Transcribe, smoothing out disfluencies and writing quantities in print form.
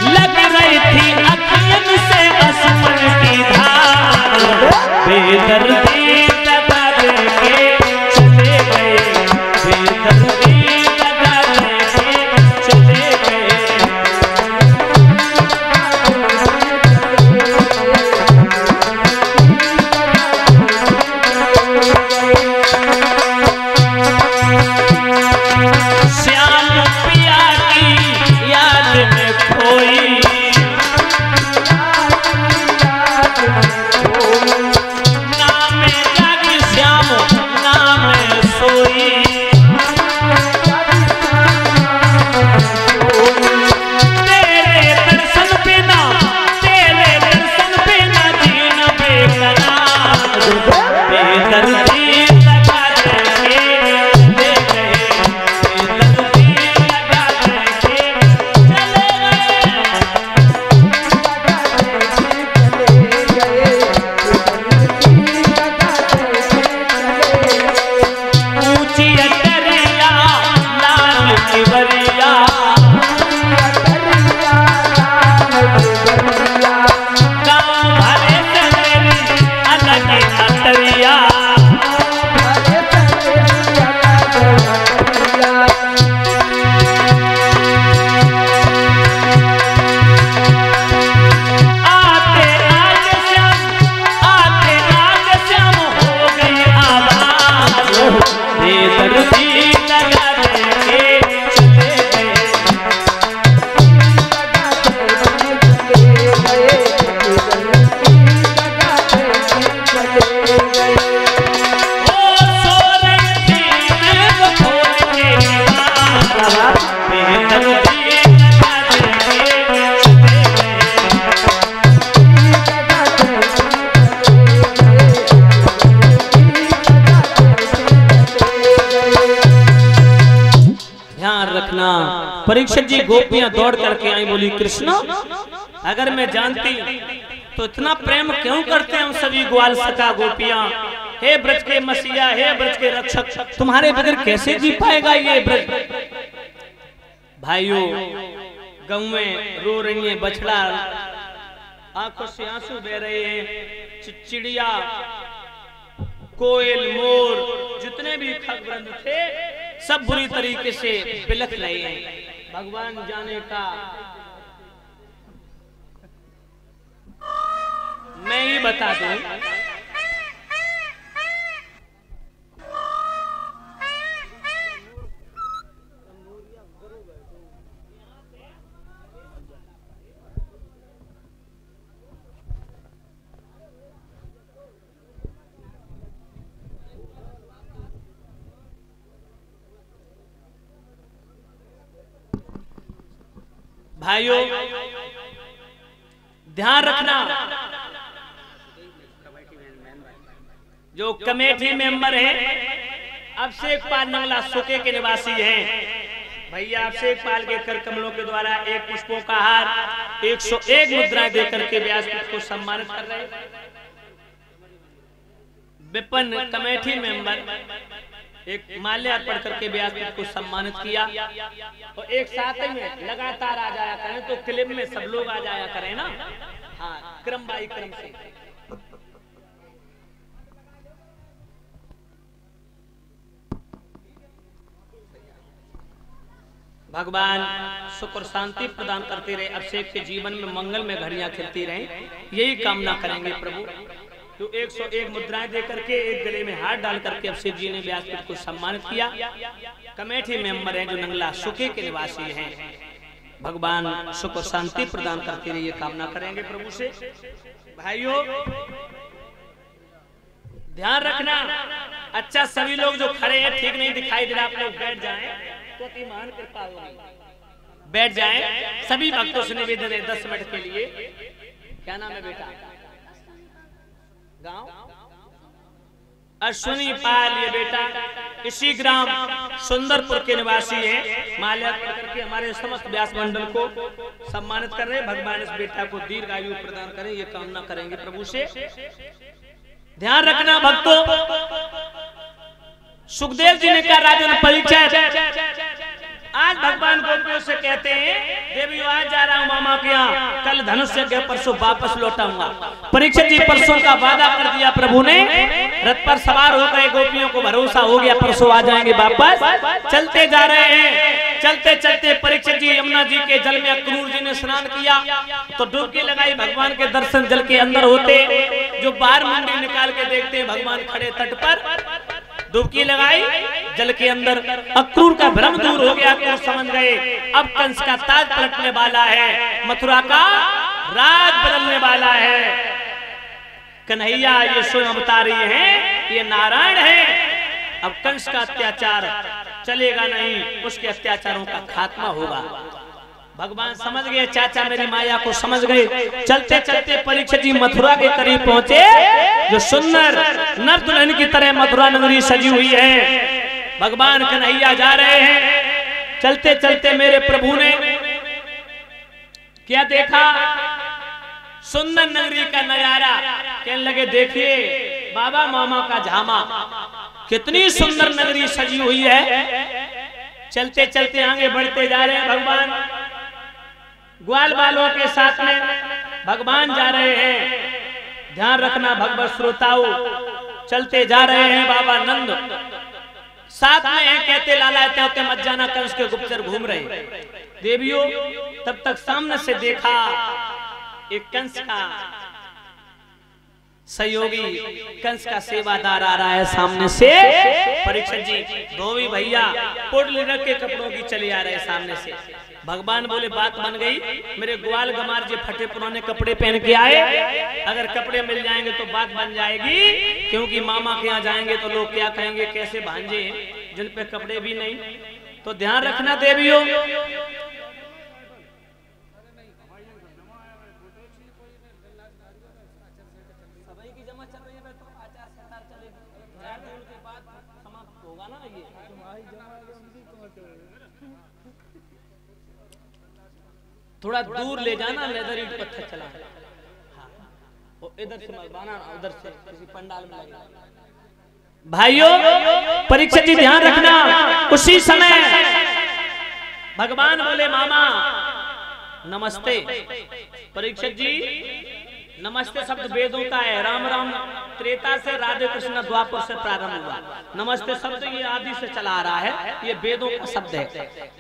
लग रही थी अखियन से असमन की धार, बेदर्दी लगा देके चले गए, बेदर्दी लगा देके चले गए। श्याम पिया की याद में खोई, नाम जागी श्याम नाम सोई, तेरे दर्शन बिना, तेरे दर्शन बिना जीना बेकरार, बेदर्दी लगा देके चले गए, बेदर्दी लगा देके चले गए। ऊंची अटरिया लाल किवरिया, गाँव भरे से मेरी अलग अटरिया, आते आते श्याम, आते आते श्याम हो गई आवाज, बेदर्दी लगा देके चले गए। ओ सो रही थी मैं वो खोल के दीवार, बेदर्दी लगा देके चले गए। ध्यान रखना, परीक्षित जी गोपियां दौड़ करके आई, बोली कृष्ण अगर मैं जानती तो इतना प्रेम क्यों करते हम सभी ग्वाल सखा गोपियां। हे ब्रज के मसीहा, हे ब्रज के रक्षक, तुम्हारे बगैर कैसे जी पाएगा ये ब्रज। भाइयों गौएं रो रही हैं, बछड़ा आंखों से आंसू बह रहे हैं, चिड़िया कोयल मोर जितने भी खगवृंद थे सब बुरी तरीके से बिलख रहे हैं। भगवान जाने का मैं ही बता दूं, भाइयों ध्यान रखना, जो कमेटी मेंबर हैं अभिषेक पाल नंगला सुके के निवासी हैं, भैया अभिषेक पाल के कर कमलों के द्वारा एक पुष्पों का हार 101 मुद्राएं देकर के व्यासपीठ को सम्मानित कर रहे हैं। विपिन कमेटी मेंबर एक माल्या अर्पण करके व्यासपीठ को सम्मानित किया, और एक साथ में लगातार आ जाया करें तो क्लिप में सब लोग आ जाया करें ना, हाँ क्रम बाई क्रम से। भगवान सुख और शांति प्रदान करते रहे, अभिषेक के जीवन में मंगल में घड़ियां खिलती रहे, यही कामना करेंगे प्रभु। तो 101 मुद्राएं देकर के एक गले में हाथ डाल करके अभिषेक जी ने व्यासपीठ को सम्मानित किया। कमेटी मेंबर हैं जो नंगला सुके के निवासी हैं, भगवान सुख और शांति प्रदान करते रहे, ये कामना करेंगे प्रभु से। भाइयों ध्यान रखना, अच्छा सभी लोग जो खड़े हैं ठीक नहीं दिखाई दे रहा, आप लोग बैठ जाएं तो महान कृपा होगी, बैठ जाएं। सभी भक्तों से निवेदन है 10 मिनट के लिए। क्या नाम है बेटा? गांव अश्विनी पाल, ये बेटा इसी ग्राम सुंदरपुर के निवासी हैं। माल्या करके हमारे समस्त व्यास मंडल को सम्मानित कर रहे हैं। भगवान इस बेटा को दीर्घ आयु प्रदान करें, ये कामना करेंगे प्रभु से। ध्यान रखना भक्तों, सुखदेव जी ने कहा राजन परीक्षा आज भगवान गोपियों से कहते हैं देवी आज जा रहा हूँ मामा के यहाँ, कल धनुष यज्ञ, परसों वापस लौटाऊंगा। परीक्षित जी परसों का वादा कर दिया प्रभु ने, रथ पर सवार हो गए, गोपियों को भरोसा हो गया परसों आ जाएंगे वापस। चलते जा रहे हैं, चलते चलते परीक्षित जी यमुना जी के जल में अक्रूर जी ने स्नान किया तो डुबकी लगाई। भगवान के दर्शन जल के अंदर होते, जो बाहर मुंडी निकाल के देखते हैं भगवान खड़े तट पर, डुबकी लगाई जल के अंदर, अक्रूर का भ्रम दूर हो गया। अक्रूर समझ गए अब कंस का ताज पलटने वाला है, मथुरा का राज बदलने वाला है। कन्हैया ये स्वयं अवतार हैं, ये नारायण है। अब कंस का अत्याचार चलेगा नहीं, उसके अत्याचारों का खात्मा होगा। भगवान समझ गए, चाचा मेरी माया को समझ गए। चलते चलते परीक्षित जी मथुरा के करीब पहुंचे, जो सुंदर नव दुल्हन की तरह मथुरा नगरी सजी हुई है। भगवान कन्हैया जा रहे हैं, चलते चलते मेरे प्रभु ने क्या देखा, सुंदर नगरी का नजारा। कहने लगे देखिए बाबा मामा का झामा, कितनी सुंदर नगरी सजी हुई है। चलते चलते आगे बढ़ते जा रहे हैं, भगवान ग्वाल बालों के साथ में भगवान जा रहे हैं। ध्यान रखना भगवत श्रोताओं, चलते जा रहे हैं, बाबा नंद साथ में है। कहते लालाते होते मत जाना, कंस के गुप्तचर घूम रहे। देवियों तब तक सामने से देखा एक कंस का सहयोगी, कंस का सेवादार आ रहा है सामने से। परीक्षित जी धोबी भैया पुडली रख के कपड़ों की चले आ रहे सामने से। भगवान बोले बात बन गई, मेरे ग्वाल गमार जी फटे पुराने कपड़े पहन के आए, अगर कपड़े मिल जाएंगे तो बात बन जाएगी, क्योंकि मामा के यहाँ जाएंगे तो लोग क्या कहेंगे, कैसे भांजे जिन पे कपड़े भी नहीं। तो ध्यान रखना देवियों, थोड़ा दूर ले जाना, लेदर ईंट पत्थर चला, हाँ। इधर से मलबाना, उधर से किसी पंडाल में लगा। भाइयों परीक्षित जी ध्यान रखना, उसी समय भगवान बोले मामा नमस्ते। परीक्षित जी नमस्ते शब्द वेदों का है, राम राम त्रेता से, राधे कृष्ण द्वापर से प्रारंभ हुआ। नमस्ते शब्द ये आदि से चला आ रहा है, ये वेदों का शब्द है।